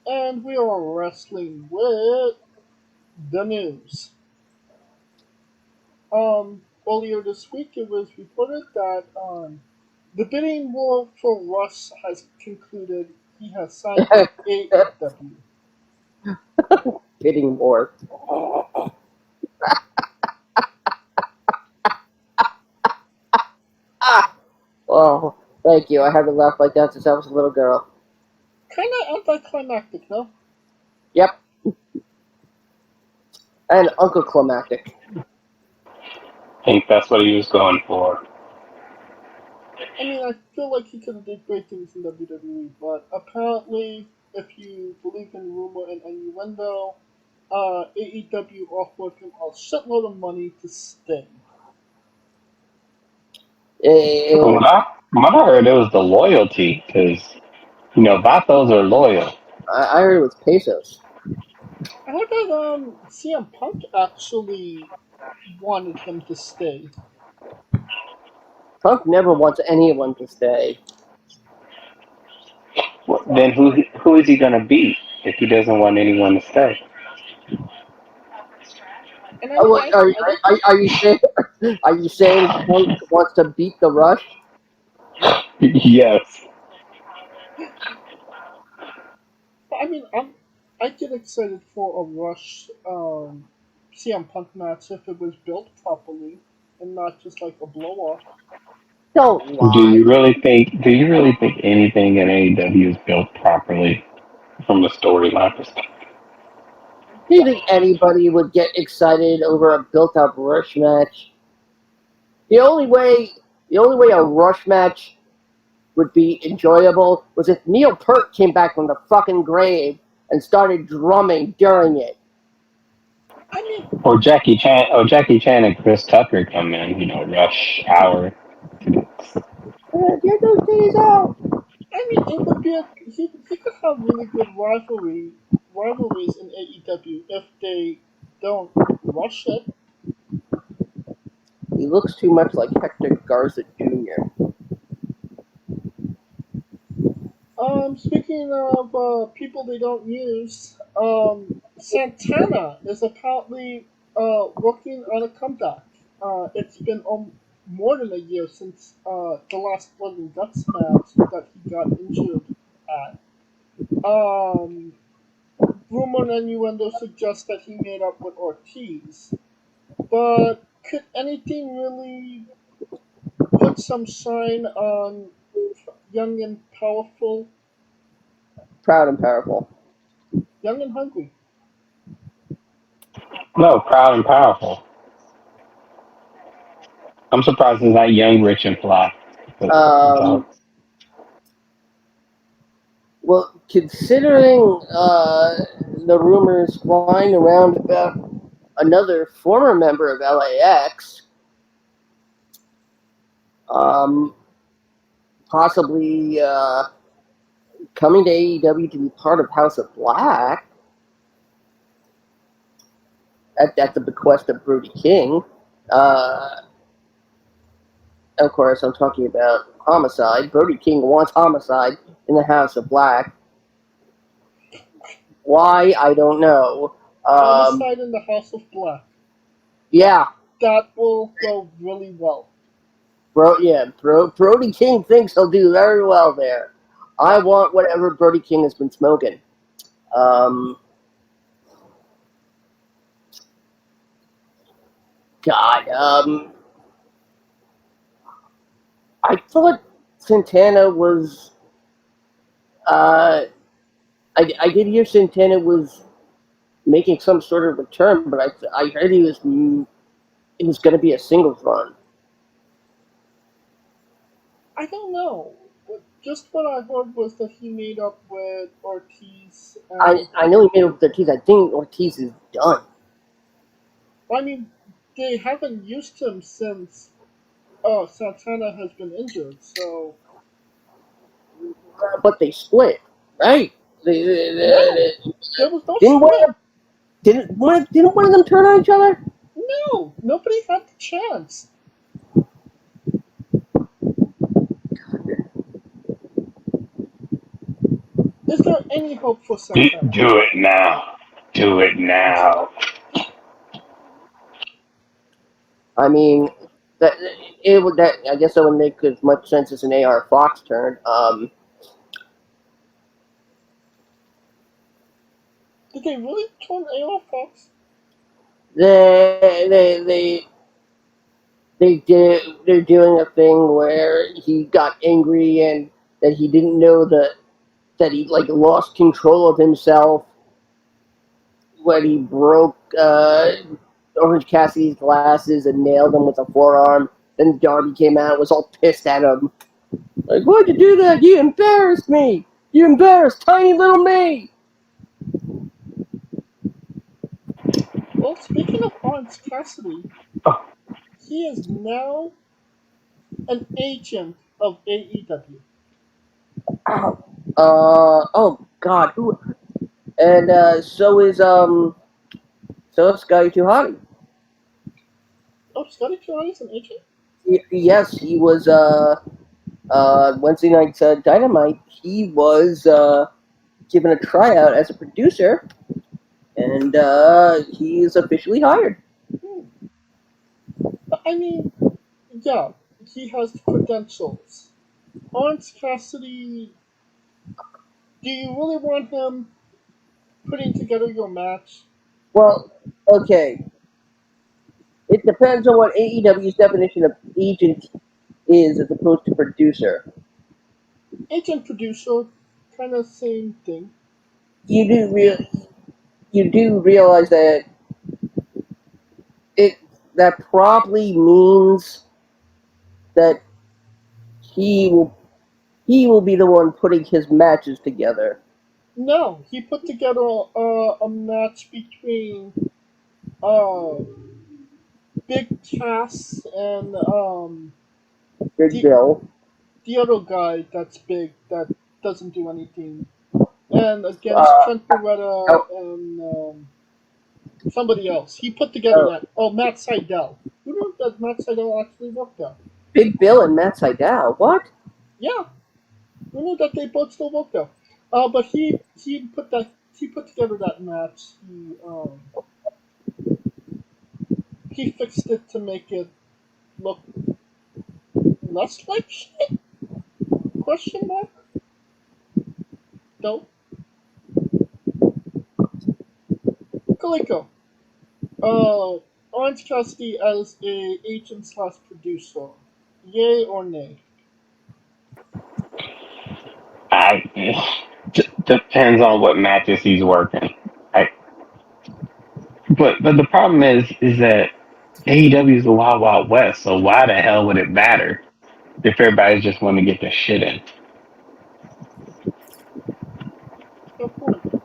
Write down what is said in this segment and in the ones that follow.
And we are wrestling with the news. Earlier this week, it was reported that the bidding war for Russ has concluded. He has signed with AEW. Bidding war. Oh, thank you. I haven't laughed like that since I was a little girl. Kind of anticlimactic, no? Yep. And Uncle Climactic. I think that's what he was going for. I mean, I feel like he could have did great things in WWE, but apparently, if you believe in rumor and innuendo, AEW offered him a shitload of money to stay. From what I heard, it was the loyalty, because, Vatos are loyal. I heard it was pesos. I heard that CM Punk actually wanted him to stay. Punk never wants anyone to stay. Well, then who is he going to beat if he doesn't want anyone to stay? And I Oh, mean, wait, are you saying? Are you saying Punk wants to beat the Rush? Yes. I mean, I get excited for a Rush CM Punk match if it was built properly and not just like a blow off. Don't Do lie. you really think anything in AEW is built properly from the storyline perspective? Do you think anybody would get excited over a built-up Rush match? The only way a Rush match would be enjoyable was if Neil Peart came back from the fucking grave and started drumming during it. I mean, Or Jackie Chan and Chris Tucker come in, rush hour. Get those titties out! it would be he could have really good rivalries in AEW if they don't rush it. He looks too much like Hector Garza Jr. Speaking of people they don't use, Santana is apparently working on a comeback. It's been more than a year since the last Blood and Guts match that he got injured at. Um, Rumor and innuendo suggest that he made up with Ortiz, but could anything really put some shine on young and powerful, Proud and powerful. young and hungry? No, proud and powerful. I'm surprised it's not young, rich, and fly. Um, well, considering the rumors flying around about another former member of LAX, possibly coming to AEW to be part of House of Black at the bequest of Brody King. Of course, I'm talking about Homicide. Brody King wants Homicide in the House of Black. Why? I don't know. Homicide in the House of Black. Yeah. That will go really well. Brody King thinks he'll do very well there. I want whatever Brody King has been smoking. God, I thought Santana was. I did hear Santana was making some sort of return, but I heard it was going to be a singles run. I don't know. Just what I heard was that he made up with Ortiz. I know he made up with Ortiz. I think Ortiz is done. I mean, they haven't used him since Santana has been injured, so. But they split, right? No, there was no didn't split. Didn't one of them turn on each other? No, nobody had the chance. Is there any hope for Santana? Do it now. Do it now. I mean, that it would that I guess that would make as much sense as an AR Fox turn. Did they really turn AR Fox? They they're doing a thing where he got angry and that he didn't know that he like lost control of himself when he broke Orange Cassidy's glasses and nailed him with a forearm. Then Darby came out and was all pissed at him. Like, why'd you do that? You embarrassed me! You embarrassed tiny little me! Well, speaking of Orange Cassidy, he is now an agent of AEW. Oh god, who and so is Scotty 2 Hotty. Oh, Scotty Giovanni's an agent? Yes, he was Wednesday night Dynamite. He was given a tryout as a producer, and he is officially hired. I mean, yeah, he has the credentials. Orange Cassidy, do you really want him putting together your match? Well, okay. It depends on what AEW's definition of agent is as opposed to producer. Agent producer, kind of same thing. You do realize that it that probably means that he will he will be the one putting his matches together. No, he put together a match between uh, Big Cass and Big the Bill. the other guy that's big that doesn't do anything, and against Uh, Trent Beretta oh, and somebody else. He put together oh, that. Oh, Matt Sydal. Who knew that Matt Sydal actually worked there? Big Bill and Matt Sydal. What? Yeah, who knew that they both still work there? But he put together that match. He fixed it to make it look less like shit? Question mark? No. Kaliko. Orange Cassidy as a agent slash producer. Yay or nay? Depends on what matches he's working. I, but the problem is that AEW is the Wild Wild West, so why the hell would it matter if everybody's just want to get their shit in? Fair point.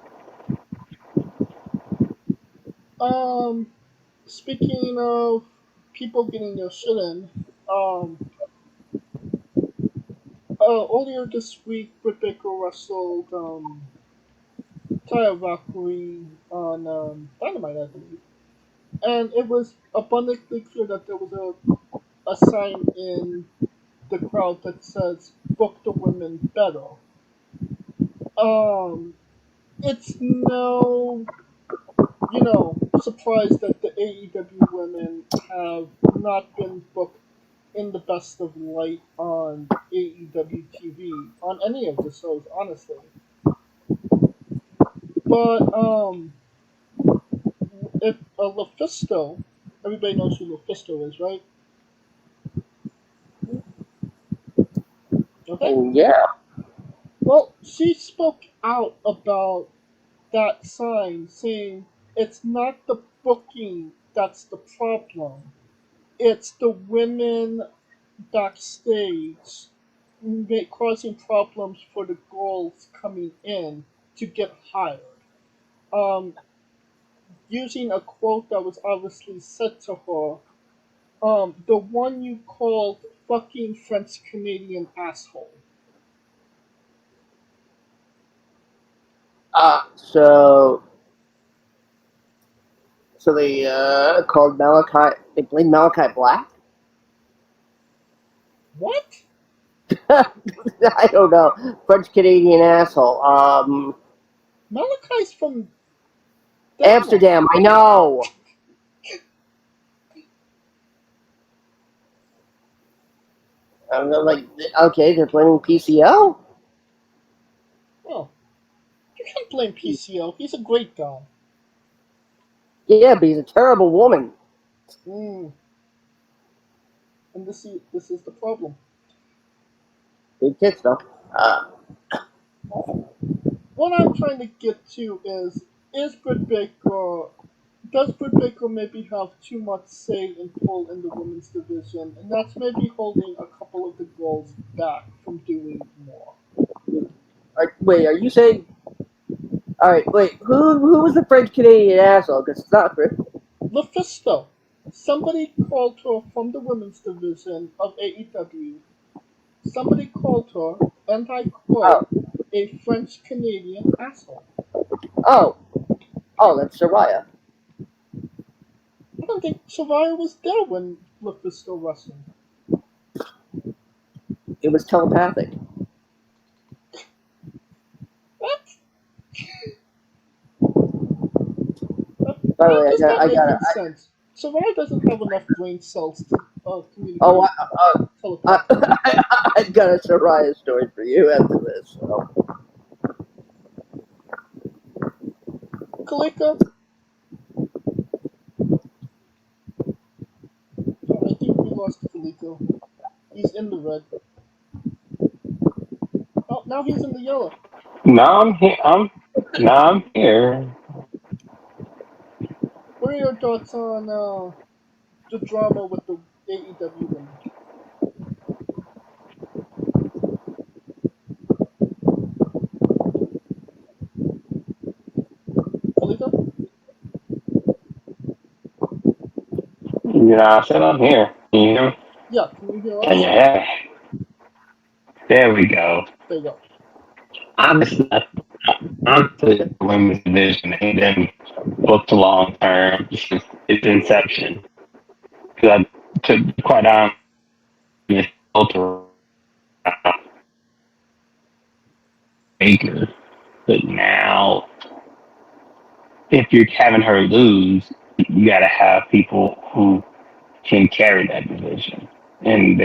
Um, Speaking of people getting their shit in, um, earlier this week, Britt Baker wrestled Taya Valkyrie on Dynamite, I believe, and it was abundantly clear that there was a sign in the crowd that says "Book the women better." Um, it's no, surprise that the AEW women have not been booked in the best of light on AEW TV on any of the shows, honestly. But if Lufisto, everybody knows who Lufisto is, right? Okay. Oh yeah. Well, she spoke out about that sign, saying it's not the booking that's the problem. It's the women backstage causing problems for the girls coming in to get hired. Um, Using a quote that was obviously said to her, the one you called fucking French Canadian asshole. So they called Malachi. They blamed Malachi Black. What? I don't know. French Canadian asshole. Malachi's from Denmark. Amsterdam. I know. I'm like, okay, they're blaming PCO. Oh, you can't blame PCO. He's a great guy. Yeah, but he's a terrible woman. Mm. And this is the problem. Big tits though. What I'm trying to get to is Britt Baker, does Britt Baker maybe have too much say and pull in the women's division, and that's maybe holding a couple of the girls back from doing more? Wait, are you saying? All right, wait. Who was the French Canadian asshole? Because it's not French. Lufisto. Somebody called her from the women's division of AEW. Somebody called her, and I quote, a French Canadian asshole. Oh, that's Soraya. I don't think Soraya was there when Lufisto wrestled. It was telepathic. What? By the How way, does that I make got. any sense? Soraya doesn't have enough brain cells to communicate Oh, telepathically. I've got a Soraya story for you after this. So. Kalika? Oh, I think we lost Kalika. He's in the red. Oh, now he's in the yellow. No, I'm here. I'm here. What are your thoughts on the drama with the AEW women? Kalika? I said I'm here. You hear me? Yeah, can you hear us? Yeah. There we go. There you go. Honestly, honestly, the women's division ain't been booked long term since its inception. Because to be quite honest, it's built around Baker. But now, if you're having her lose, you got to have people who can carry that division. And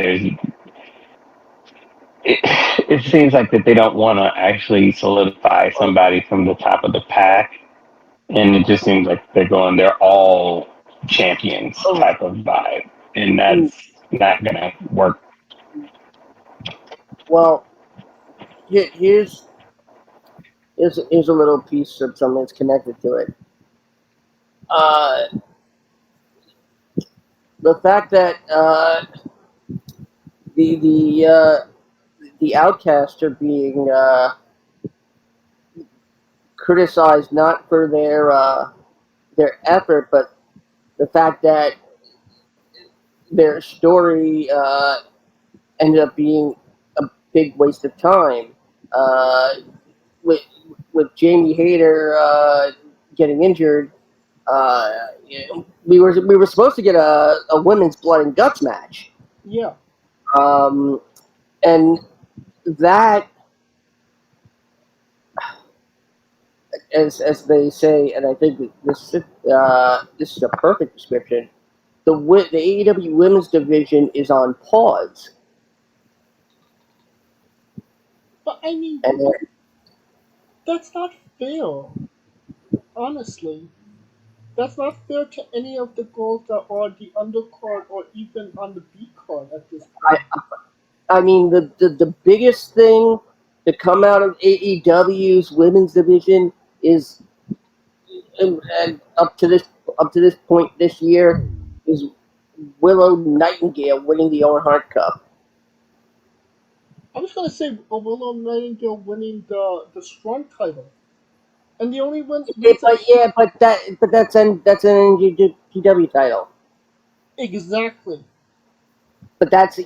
it seems like that they don't want to actually solidify somebody from the top of the pack, and it just seems like they're all champions type of vibe, and that's not gonna work. Well, here's a little piece of something that's connected to it. The fact that the outcasts are being criticized not for their effort, but the fact that their story ended up being a big waste of time. With Jamie Hayter getting injured, we were supposed to get a women's blood and guts match. Yeah. And that, as they say, and I think this is a perfect description. The AEW women's division is on pause, But I mean, and that's not fair. Honestly. That's not fair to any of the girls that are the undercard or even on the B card at this point. I mean the biggest thing to come out of AEW's women's division is, and up to this point this year, is Willow Nightingale winning the Owen Hart Cup. I was gonna say Willow Nightingale winning the strong title, and the only reason But that's an NJPW title. exactly. But that's,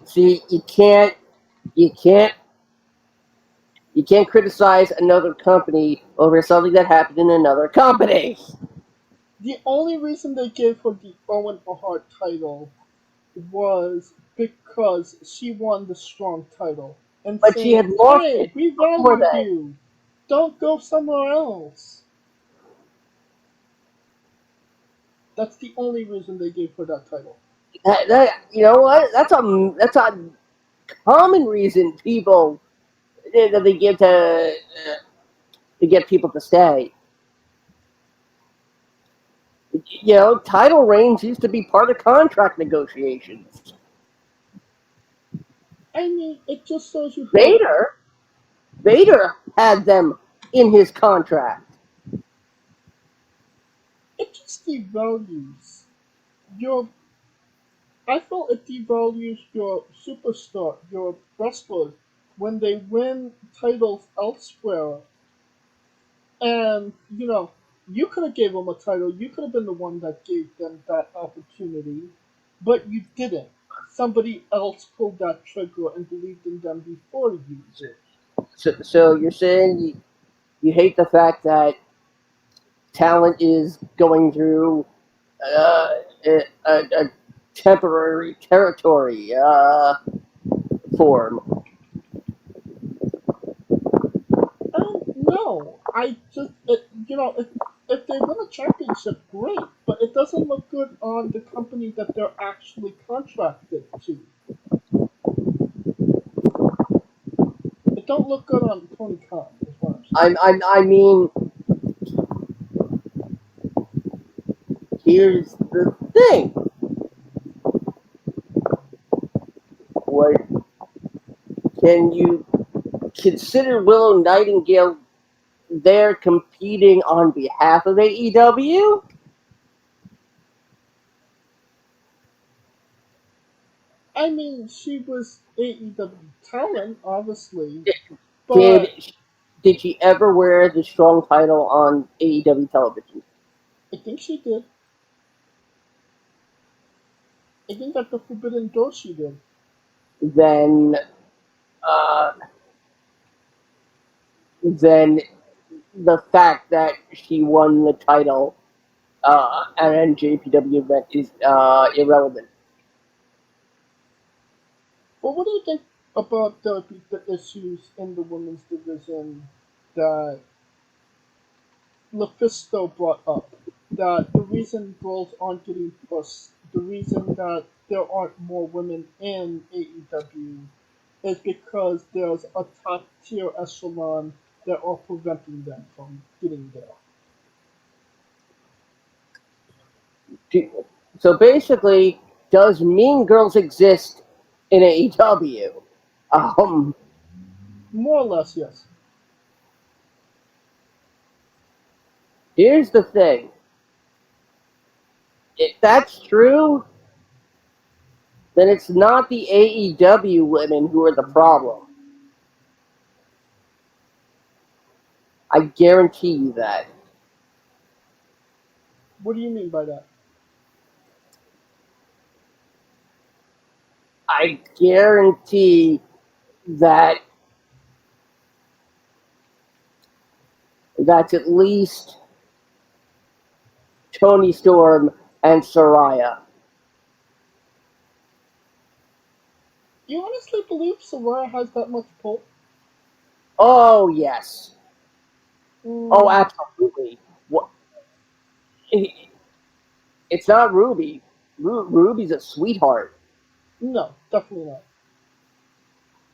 see, you can't criticize another company over something that happened in another company. The only reason they gave her the Owen Hart title was because she won the strong title and But she saying, had lost "Hey, it we before value that. you. Don't go somewhere else." That's the only reason they gave her that title. You know what? That's a common reason people that they give to get people to stay. You know, title reigns used to be part of contract negotiations. I mean, it just shows you how Vader, Vader had them in his contract. it just devalues your. I felt it devalues your superstar, your wrestlers, when they win titles elsewhere. And you could have gave them a title. You could have been the one that gave them that opportunity, but you didn't. Somebody else pulled that trigger and believed in them before you did. So you're saying you hate the fact that talent is going through uh, a temporary territory form. No, I just if they win a championship, great, but it doesn't look good on the company that they're actually contracted to. It don't look good on Tony Khan, is what I'm saying. I mean, here's the thing. What can you consider Willow Nightingale there competing on behalf of AEW? I mean, she was AEW talent, obviously, Did but did she ever wear the strong title on AEW television? I think she did. I think at the Forbidden Door she did. Then uh, then the fact that she won the title at an NJPW event is irrelevant. But what do you think about the issues in the women's division that Lufisto brought up? That the reason girls aren't getting pushed, the reason that there aren't more women in AEW is because there's a top tier echelon that are preventing them from getting there. So basically, does Mean Girls exist in AEW? Um, More or less, yes. Here's the thing. If that's true, then it's not the AEW women who are the problem. I guarantee you that. What do you mean by that? I guarantee that that's at least Tony Storm and Soraya. You honestly believe Soraya has that much pull? Oh yes. Oh, Mm, absolutely. What? It's not Ruby. Ruby's a sweetheart. no, definitely not.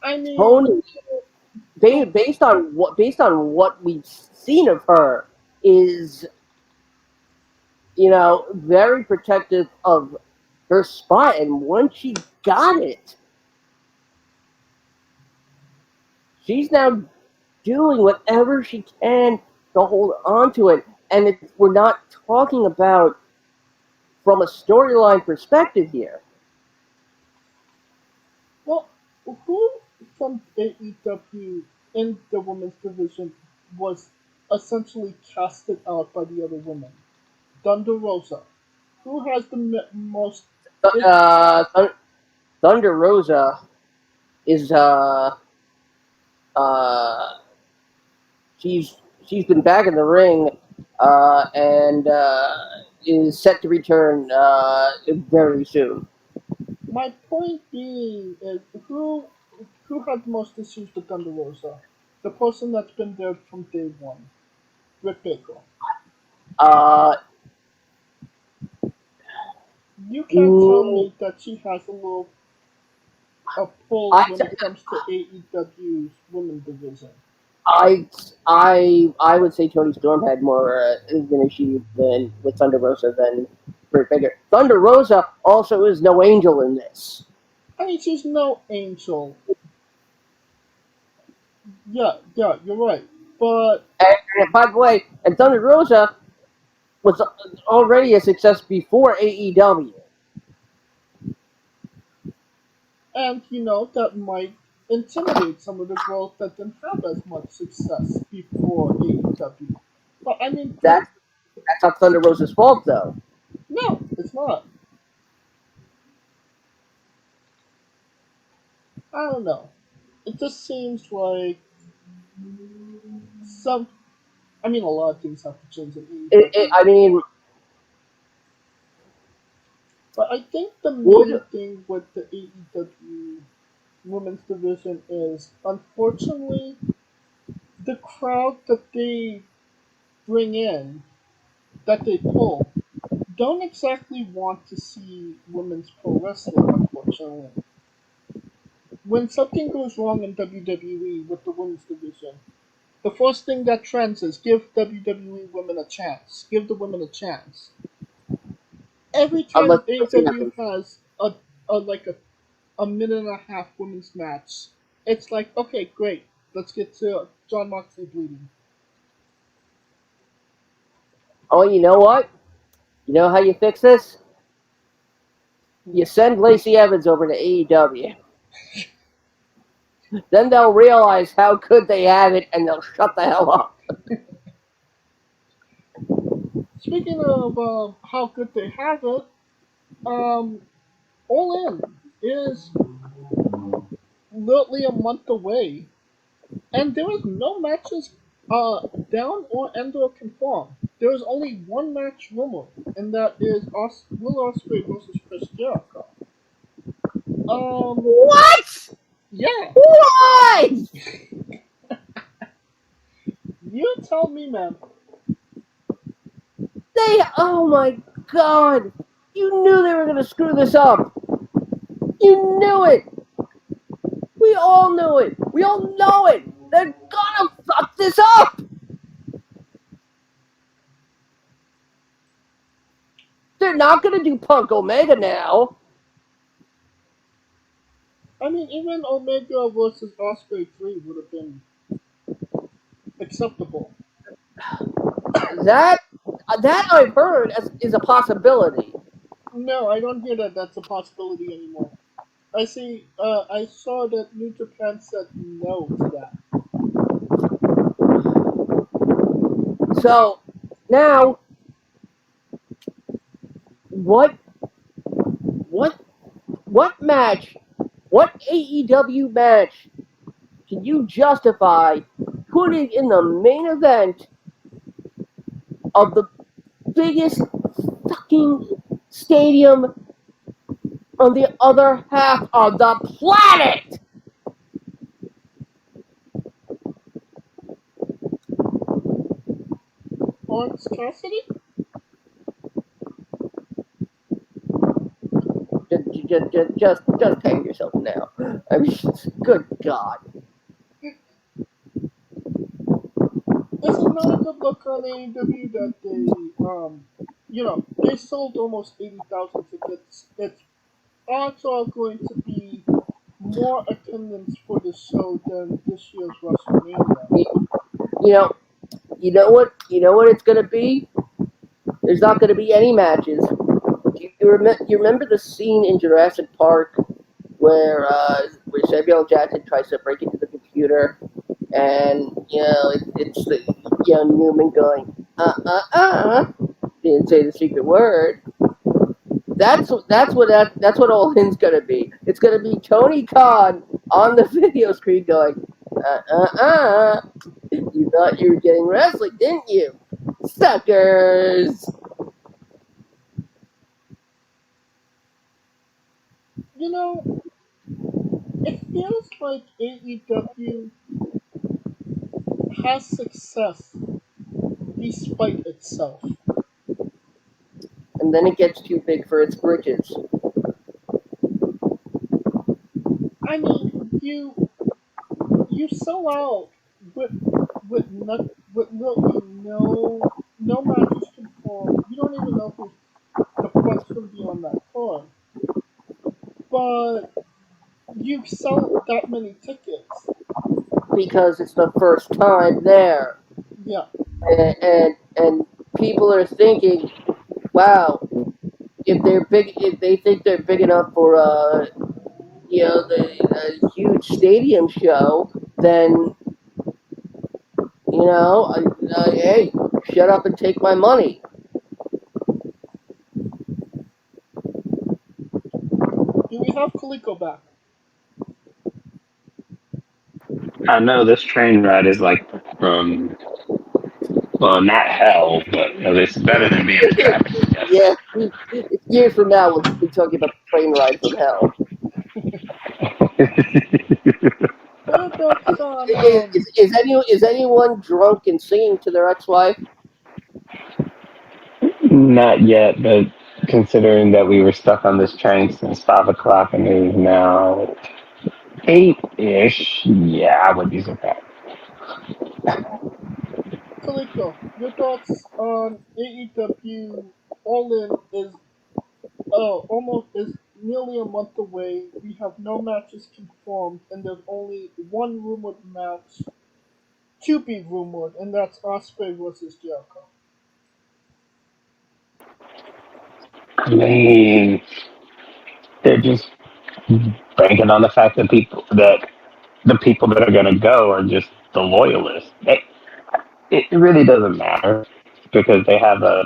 I mean, Tony, oh, based on what we've seen of her, is very protective of her spot, and once she got it, she's now doing whatever she can to hold on to it. And we're not talking about from a storyline perspective here. well, who from AEW in the women's division was essentially casted out by the other women? Thunder Rosa. Who has the most? It, Uh, Thunder Rosa is uh, she's been back in the ring and is set to return very soon. My point being is who had the most issues with Thunder Rosa? The person that's been there from day one, Britt Baker. Uh, You can't tell mm, me that she has a pull I, when it comes to AEW's women's division. I would say Tony Storm had more of an issue than with Thunder Rosa than Britt Baker. Thunder Rosa also is no angel in this. I mean, she's no angel. Yeah, you're right. But And by the way, and Thunder Rosa was already a success before AEW. and that might intimidate some of the girls that didn't have as much success before AEW. But I mean, Britt, That's not Thunder Rosa's fault, though. no, it's not. I don't know. It just seems like some. I mean, a lot of things have to change in AEW. I mean, But I think the main would thing with the AEW women's division is, unfortunately, the crowd that they bring in, that they pull, don't exactly want to see women's pro wrestling, unfortunately. When something goes wrong in WWE with the women's division, the first thing that trends is give WWE women a chance. Give the women a chance. Every unless time something AEW happens. has a minute and a half women's match, it's like, okay, great. Let's get to John Moxley bleeding. Oh, you know what? You know how you fix this? You send Lacey Evans over to AEW. Then they'll realize how good they have it, and they'll shut the hell up. Speaking of how good they have it, um, All In is literally a month away, and there is no matches down or and or confirmed. There is only one match rumored, and that is Will Ospreay versus Chris Jericho. Um, What? yeah, Why? you tell me, man. Oh my god. You knew they were going to screw this up. You knew it. We all knew it. We all know it. They're gonna fuck this up. They're not gonna do Punk Omega now. I mean, even Omega versus Osprey 3 would have been acceptable. That I've heard is a possibility. No, I don't hear that that's a possibility anymore. I saw that New Japan said no to that. So now, what what what match, what AEW match can you justify putting in the main event of the biggest fucking stadium on the other half of the planet? Orange Cassidy? Just hang yourself now. I mean, good God. This is not a good look on AEW that they sold almost 80,000 tickets. It's odds are going to be more attendance for the show than this year's WrestleMania. You know, you know what it's gonna be. There's not gonna be any matches. You remember the scene in Jurassic Park where Samuel L. Jackson tries to break into the computer, and it's the young Newman going didn't say the secret word. That's what All In's gonna be. It's gonna be Tony Khan on the video screen going You thought you were getting wrestling, didn't you, suckers? You know, it feels like AEW has success despite itself. And then it gets too big for its britches. I mean, you sell out with with literally no matches confirmed. You don't even know who the fuck's gonna be on that card. But you sell that many tickets. Because it's the first time there. Yeah. And people are thinking, wow, if they think they're big enough for the huge stadium show, then hey, shut up and take my money. Do we have Kaliko back? I know this train ride is like from, well, not hell, but it's better than being trapped, I Yeah, guess. years from now we'll be talking about the train ride from hell. What are your thoughts on Is anyone drunk and singing to their ex-wife? Not yet, but considering that we were stuck on this train since 5 o'clock and it is now 8-ish, yeah, I would be surprised. Kaliko? Your thoughts on AEW All In is almost is nearly a month away. We have no matches confirmed, and there's only one rumored match to be rumored, and that's Osprey versus Jericho. I mean, they're just banking on the fact that the people that are going to go are just the loyalists. It really doesn't matter because they have a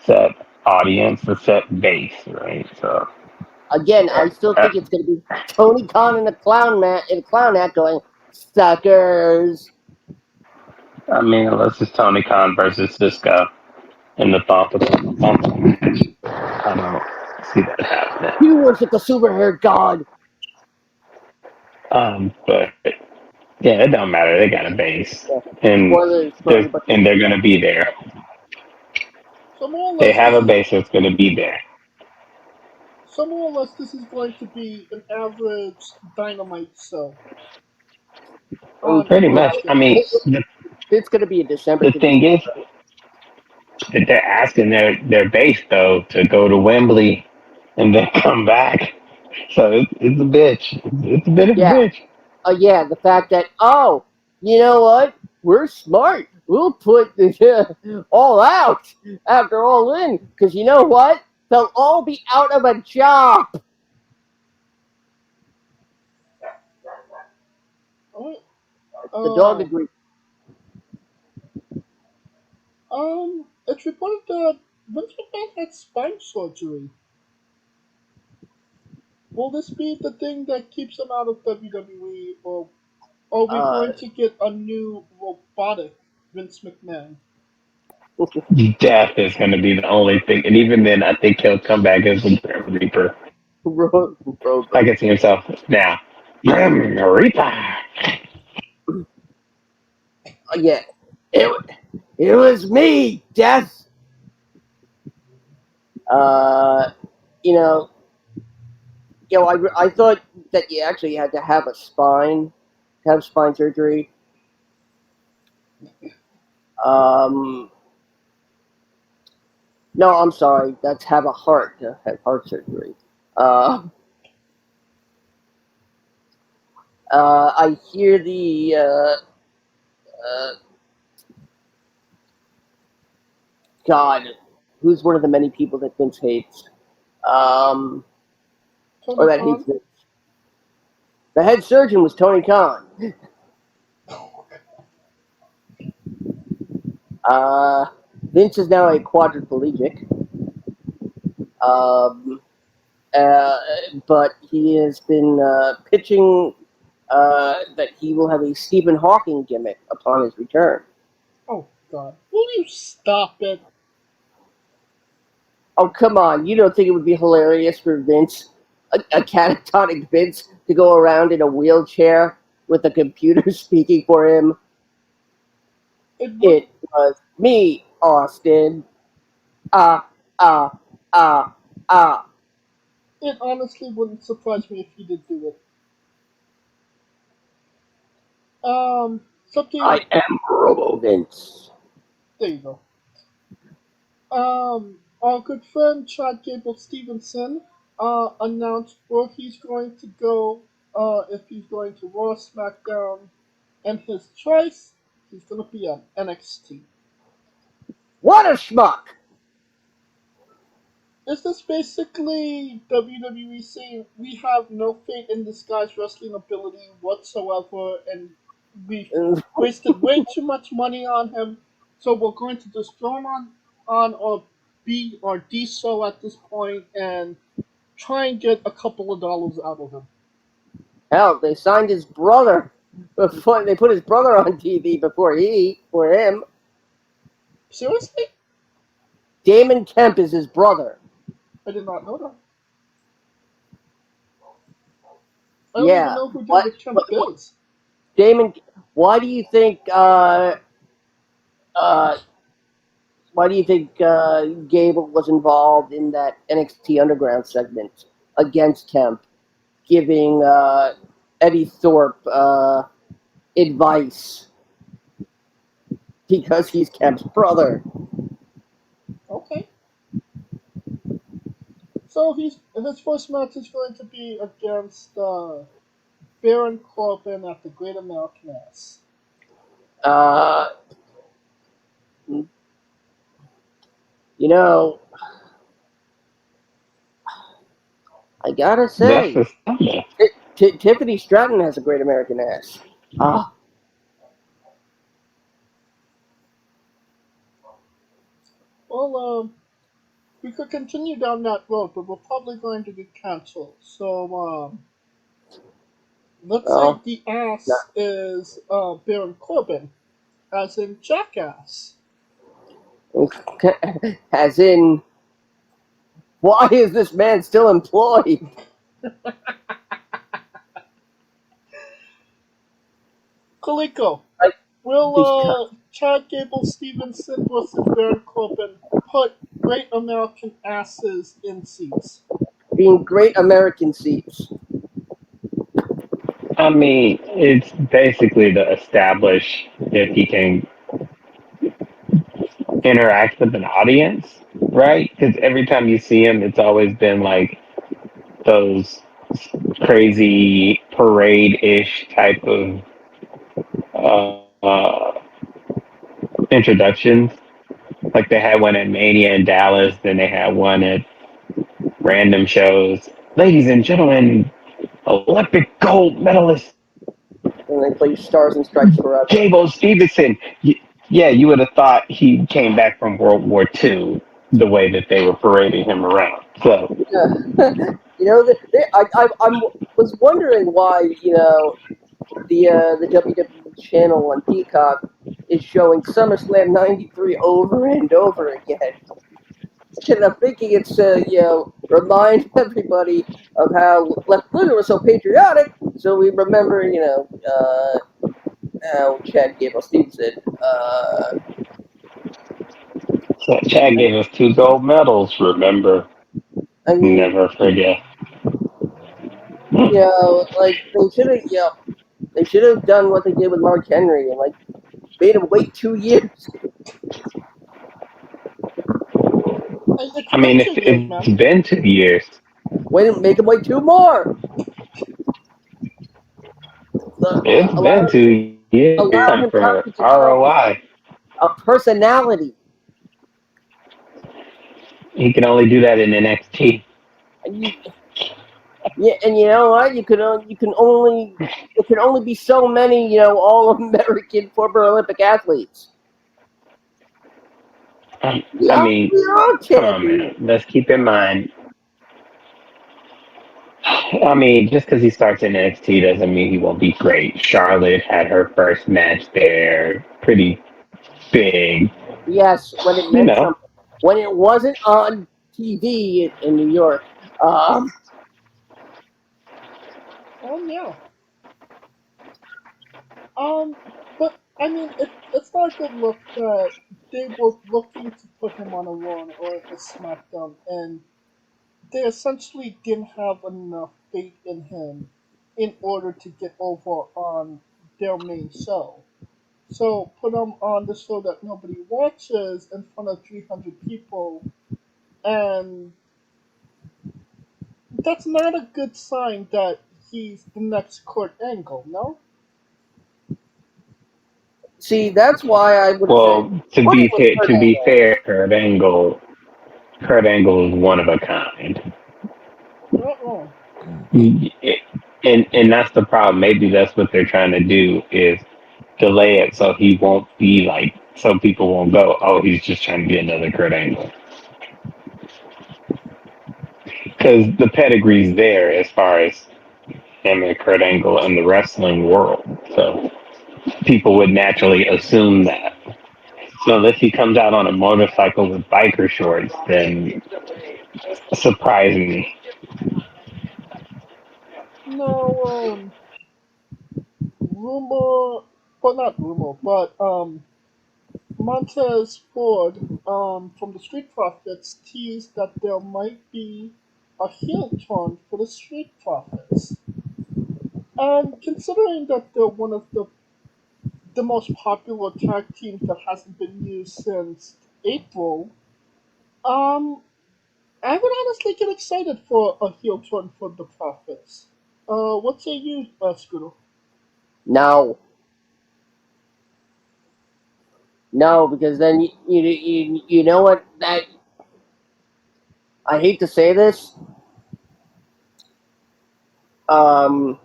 set audience, a set base, right? So, Again, I still uh, think it's going to be Tony Khan in a clown hat going, suckers. I mean, unless it's Tony Khan versus Cisco in the bump match, I don't see that happening. You worship the super hair god. But yeah, it don't matter. They got a base, Yeah. and Spoilers for everybody. they're gonna be there. So more or They less, have a base that's gonna be there. this is going to be an average Dynamite show on Okay, Pretty yeah. much. I mean, It's going to be a December the to thing December. is that they're asking their base though to go to Wembley and then come back. So it's a bitch. It's a bit of a Yeah. bitch. Yeah, the fact that, oh, you know what? We're smart. We'll put the all out after all in. Because you know what? They'll all be out of a job. Alright. The dog Uh, agrees. it's reported that Vince McMahon had spine surgery. Will this be the thing that keeps him out of WWE, or are we Uh, going to get a new robotic Vince McMahon? Death is gonna be the only thing, and even then, I think he'll come back as the Grim Reaper. I Robo. can see himself now. Grim Reaper. Yeah. It, it was me, Death. Uh, you know, I thought that you actually had to have have spine surgery. Um, no, I'm sorry. That's have have heart surgery. Uh, I hear God, who's one of the many people that Vince hates, um, or Tony that hates Khan? Vince. The head surgeon was Tony Khan. Uh, Vince is now a quadriplegic. Um, uh, but he has been pitching that he will have a Stephen Hawking gimmick upon his return. Oh God! Will you stop it? Oh, come on. You don't think it would be hilarious for Vince a catatonic Vince to go around in a wheelchair with a computer speaking for him. It would. It was me, Austin. Ah, ah, ah, ah. It honestly wouldn't surprise me if he did do it. Something. I am Robo Vince. There you go. Our good friend Chad Gable Stevenson announced where he's going to go if he's going to Raw, SmackDown, and his choice, he's going to be on NXT. What a schmuck! Is this basically WWE saying we have no faith in this guy's wrestling ability whatsoever, and we've wasted way too much money on him, so we're going to just throw him on our B or D show at this point and try and get a couple of dollars out of him? Hell, they signed his brother before they put his brother on TV for him. Seriously? Damon Kemp is his brother. I did not know that. I don't even Yeah. know who David Kemp is. Damon, why do you think? Why do you think Gable was involved in that NXT Underground segment against Kemp, giving Eddie Thorpe advice because he's Kemp's brother? Okay. So his first match is going to be against Baron Corbin at the Great American Ass. You know, I gotta say, Tiffany Stratton has a great American ass. Well, we could continue down that road, but we're probably going to get canceled. So, let's say the ass is Baron Corbin, as in Jackass. As in, why is this man still employed? Kaliko, will Chad Gable Stevenson versus Baron Corbin put Great American Asses in seats? Being Great American seats. I mean, it's basically to establish if he can interact with an audience, right? Because every time you see him, it's always been like those crazy parade-ish type of introductions. Like they had one at Mania in Dallas, then they had one at random shows. Ladies and gentlemen, Olympic gold medalist. And they play Stars and Stripes Forever. Gable Stevenson. Yeah, you would have thought he came back from World War II the way that they were parading him around. So, you know, I was wondering why, you know, the WWE channel on Peacock is showing SummerSlam '93 over and over again. And I'm thinking it's you know, remind everybody of how Lex Luger was so patriotic, so we remember, you know, how Chad Gable Stevenson. so Chad gave us 2 gold medals. Remember, I mean, never forget. you know, like they should have done what they did with Mark Henry and like made him wait 2 years. I mean, it's been 2 years. Make him wait 2 more. It's been 2 years. Allow Time him for time to ROI. a personality. He can only do that in NXT. Yeah, and you know what? There can only be so many, you know, all-American former Olympic athletes. I mean, come on, man. Let's keep in mind. I mean, just because he starts in NXT doesn't mean he won't be great. Charlotte had her first match there, pretty big. Yes, when it meant something. When it wasn't on TV in New York. Yeah. But I mean, it's not a good look that they were looking to put him on a Raw or a SmackDown, and they essentially didn't have enough faith in him in order to get over on their main show. So put him on the show that nobody watches in front of 300 people, and that's not a good sign that he's the next Kurt Angle, no? See, that's why I would say Well, to put it be with fair, Kurt to be Angle. fair, Kurt Angle is one of a kind. You're not wrong. And that's the problem. Maybe that's what they're trying to do is delay it so he won't be like so people won't go, oh, he's just trying to be another Kurt Angle. Because the pedigree's there as far as him and Kurt Angle in the wrestling world. So people would naturally assume that. So unless he comes out on a motorcycle with biker shorts, then surprise me. No, rumor, well, not rumor, but Montez Ford from the Street Profits teased that there might be a heel turn for the Street Profits. And considering that they're one of the most popular tag teams that hasn't been used since April, um, I would honestly get excited for a heel turn for the Profits. What say you, Scooter? No, no, because then you know what that I hate to say this, um,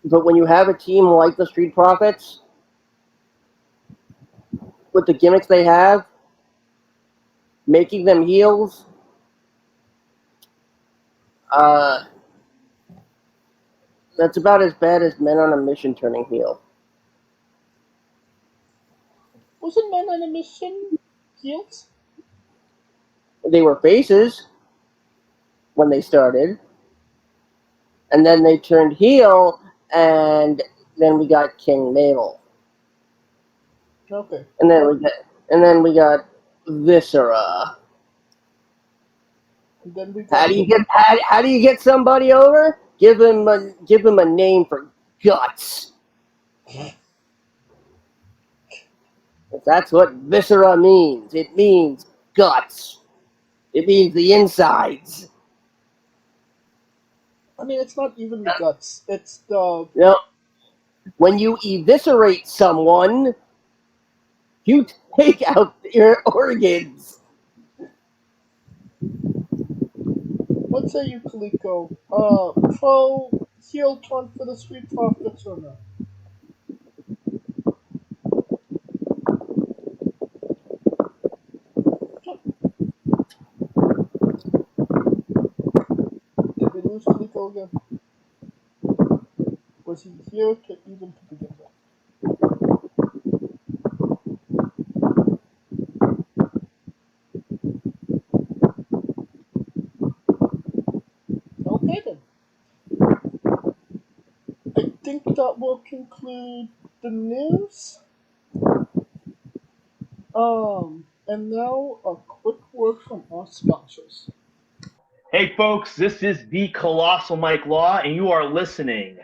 but when you have a team like the Street Profits with the gimmicks they have, making them heels, uh, that's about as bad as Men on a Mission turning heel. Wasn't Man on a Mission heels? They were faces when they started, and then they turned heel, and then we got King Mabel, Okay. and then we got Viscera. And then we How got do you the get how do you get somebody over? Give him a name for guts. If that's what viscera means, it means guts. It means the insides. I mean, it's not even the guts. It's the. You know, when you eviscerate someone, you take out your organs. What say you, Kaliko? Pro heel turn for the Street Profits or not? Did we lose Kaliko again? Was he here to even to begin with? Okay then. I think that will conclude the news. And now a quick word from our sponsors. Hey, folks, this is the Colossal Mike Law, and you are listening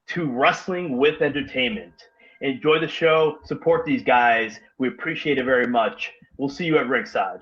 to Wrestling with Entertainment. Enjoy the show. Support these guys. We appreciate it very much. We'll see you at ringside.